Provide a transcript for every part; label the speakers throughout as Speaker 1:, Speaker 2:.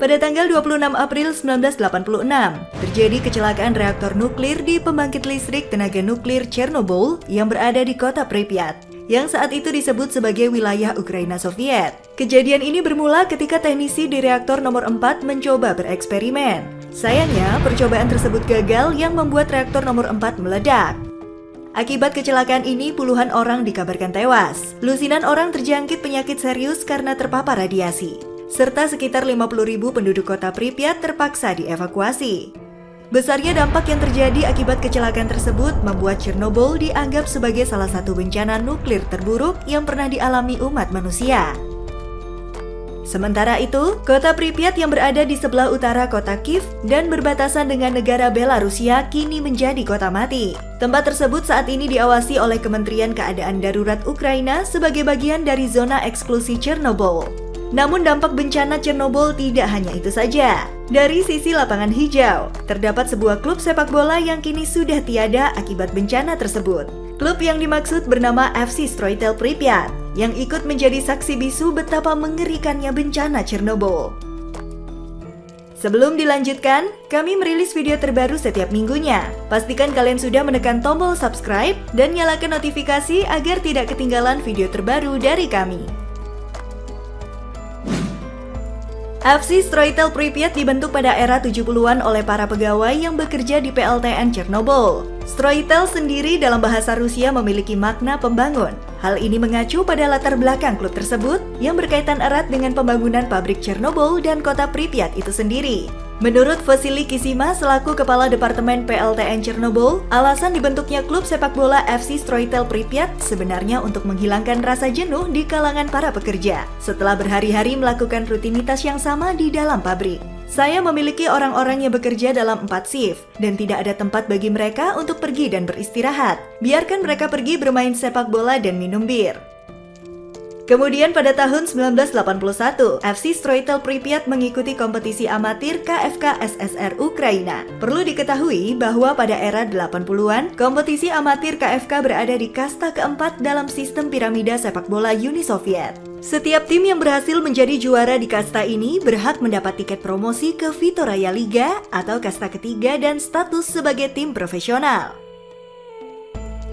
Speaker 1: Pada tanggal 26 April 1986, terjadi kecelakaan reaktor nuklir di pembangkit listrik tenaga nuklir Chernobyl yang berada di kota Pripyat, yang saat itu disebut sebagai wilayah Ukraina Soviet. Kejadian ini bermula ketika teknisi di reaktor nomor 4 mencoba bereksperimen. Sayangnya, percobaan tersebut gagal yang membuat reaktor nomor 4 meledak. Akibat kecelakaan ini, puluhan orang dikabarkan tewas. Lusinan orang terjangkit penyakit serius karena terpapar radiasi, serta sekitar 50.000 penduduk kota Pripyat terpaksa dievakuasi. Besarnya dampak yang terjadi akibat kecelakaan tersebut membuat Chernobyl dianggap sebagai salah satu bencana nuklir terburuk yang pernah dialami umat manusia. Sementara itu, kota Pripyat yang berada di sebelah utara kota Kiev dan berbatasan dengan negara Belarusia kini menjadi kota mati. Tempat tersebut saat ini diawasi oleh Kementerian Keadaan Darurat Ukraina sebagai bagian dari zona eksklusi Chernobyl. Namun dampak bencana Chernobyl tidak hanya itu saja. Dari sisi lapangan hijau, terdapat sebuah klub sepak bola yang kini sudah tiada akibat bencana tersebut. Klub yang dimaksud bernama FC Stroitel Pripyat, yang ikut menjadi saksi bisu betapa mengerikannya bencana Chernobyl. Sebelum dilanjutkan, kami merilis video terbaru setiap minggunya. Pastikan kalian sudah menekan tombol subscribe dan nyalakan notifikasi agar tidak ketinggalan video terbaru dari kami. FC Stroitel Pripyat dibentuk pada era 70-an oleh para pegawai yang bekerja di PLTN Chernobyl. Stroitel sendiri dalam bahasa Rusia memiliki makna pembangun. Hal ini mengacu pada latar belakang klub tersebut yang berkaitan erat dengan pembangunan pabrik Chernobyl dan kota Pripyat itu sendiri. Menurut Vasily Kisima selaku Kepala Departemen PLTN Chernobyl, alasan dibentuknya klub sepak bola FC Stroitel Pripyat sebenarnya untuk menghilangkan rasa jenuh di kalangan para pekerja setelah berhari-hari melakukan rutinitas yang sama di dalam pabrik. Saya memiliki orang-orang yang bekerja dalam 4 shift dan tidak ada tempat bagi mereka untuk pergi dan beristirahat. Biarkan mereka pergi bermain sepak bola dan minum bir. Kemudian pada tahun 1981, FC Stroitel Pripyat mengikuti kompetisi amatir KFK SSR Ukraina. Perlu diketahui bahwa pada era 80-an, kompetisi amatir KFK berada di kasta keempat dalam sistem piramida sepak bola Uni Soviet. Setiap tim yang berhasil menjadi juara di kasta ini berhak mendapat tiket promosi ke Vitoraya Liga atau kasta ketiga dan status sebagai tim profesional.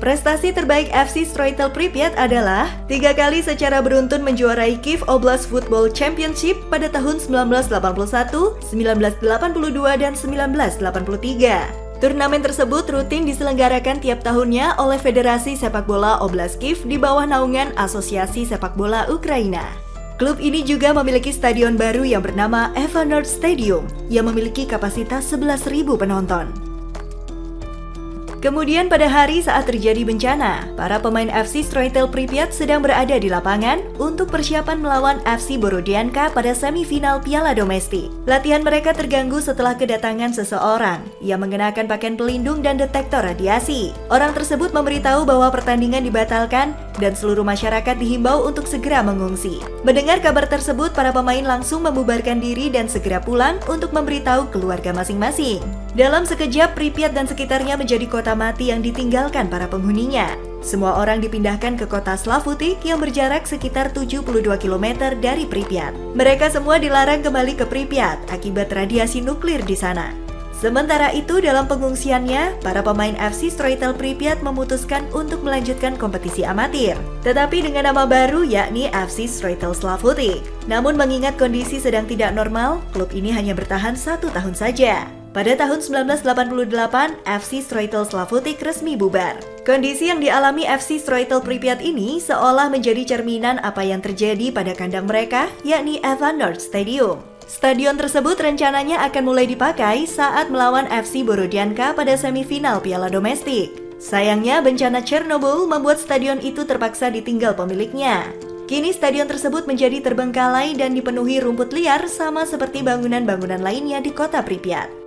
Speaker 1: Prestasi terbaik FC Stroitel Pripyat adalah 3 kali secara beruntun menjuarai Kiev Oblast Football Championship pada tahun 1981, 1982, dan 1983. Turnamen tersebut rutin diselenggarakan tiap tahunnya oleh Federasi Sepak Bola Oblast Kiev di bawah naungan Asosiasi Sepak Bola Ukraina. Klub ini juga memiliki stadion baru yang bernama Evanord Stadium yang memiliki kapasitas 11.000 penonton. Kemudian pada hari saat terjadi bencana, para pemain FC Stroitel Pripyat sedang berada di lapangan untuk persiapan melawan FC Borodianka pada semifinal Piala Domestik. Latihan mereka terganggu setelah kedatangan seseorang yang mengenakan pakaian pelindung dan detektor radiasi. Orang tersebut memberitahu bahwa pertandingan dibatalkan dan seluruh masyarakat dihimbau untuk segera mengungsi. Mendengar kabar tersebut, para pemain langsung membubarkan diri dan segera pulang untuk memberitahu keluarga masing-masing. Dalam sekejap, Pripyat dan sekitarnya menjadi kota mati yang ditinggalkan para penghuninya. Semua orang dipindahkan ke kota Slavutik yang berjarak sekitar 72 km dari Pripyat. Mereka semua dilarang kembali ke Pripyat akibat radiasi nuklir di sana. Sementara itu, dalam pengungsiannya, para pemain FC Stroitel Pripyat memutuskan untuk melanjutkan kompetisi amatir, tetapi dengan nama baru yakni FC Stroitel Slavutik. Namun mengingat kondisi sedang tidak normal, klub ini hanya bertahan 1 tahun saja. Pada tahun 1988, FC Stroitel Slavutik resmi bubar. Kondisi yang dialami FC Stroitel Pripyat ini seolah menjadi cerminan apa yang terjadi pada kandang mereka, yakni Evanord Stadium. Stadion tersebut rencananya akan mulai dipakai saat melawan FC Borodianka pada semifinal Piala Domestik. Sayangnya, bencana Chernobyl membuat stadion itu terpaksa ditinggal pemiliknya. Kini stadion tersebut menjadi terbengkalai dan dipenuhi rumput liar sama seperti bangunan-bangunan lainnya di kota Pripyat.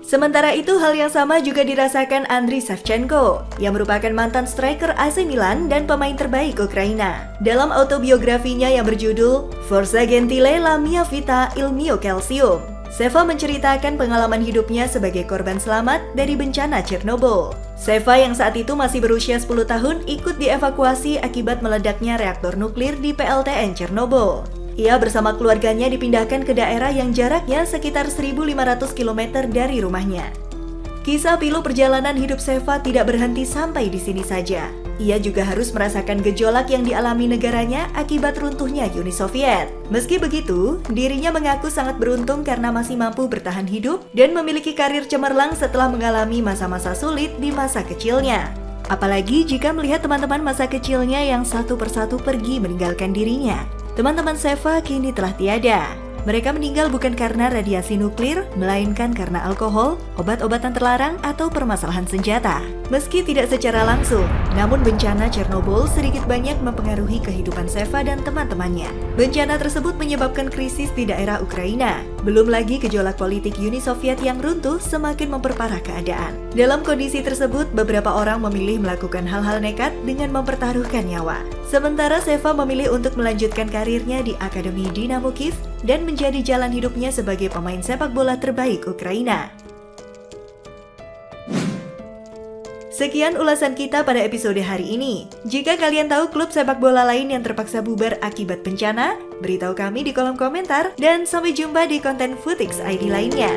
Speaker 1: Sementara itu, hal yang sama juga dirasakan Andriy Shevchenko, yang merupakan mantan striker AC Milan dan pemain terbaik Ukraina. Dalam autobiografinya yang berjudul Forza Gentile la mia vita il mio calcium, Seva menceritakan pengalaman hidupnya sebagai korban selamat dari bencana Chernobyl. Seva yang saat itu masih berusia 10 tahun ikut dievakuasi akibat meledaknya reaktor nuklir di PLTN Chernobyl. Ia bersama keluarganya dipindahkan ke daerah yang jaraknya sekitar 1.500 km dari rumahnya. Kisah pilu perjalanan hidup Seva tidak berhenti sampai di sini saja. Ia juga harus merasakan gejolak yang dialami negaranya akibat runtuhnya Uni Soviet. Meski begitu, dirinya mengaku sangat beruntung karena masih mampu bertahan hidup dan memiliki karir cemerlang setelah mengalami masa-masa sulit di masa kecilnya. Apalagi jika melihat teman-teman masa kecilnya yang satu persatu pergi meninggalkan dirinya. Teman-teman Seva kini telah tiada. Mereka meninggal bukan karena radiasi nuklir, melainkan karena alkohol, obat-obatan terlarang, atau permasalahan senjata. Meski tidak secara langsung, namun bencana Chernobyl sedikit banyak mempengaruhi kehidupan Seva dan teman-temannya. Bencana tersebut menyebabkan krisis di daerah Ukraina. Belum lagi gejolak politik Uni Soviet yang runtuh semakin memperparah keadaan. Dalam kondisi tersebut, beberapa orang memilih melakukan hal-hal nekat dengan mempertaruhkan nyawa. Sementara Seva memilih untuk melanjutkan karirnya di Akademi Dinamo Kyiv dan menjadi jalan hidupnya sebagai pemain sepak bola terbaik Ukraina. Sekian ulasan kita pada episode hari ini. Jika kalian tahu klub sepak bola lain yang terpaksa bubar akibat bencana, beritahu kami di kolom komentar dan sampai jumpa di konten Futix ID lainnya.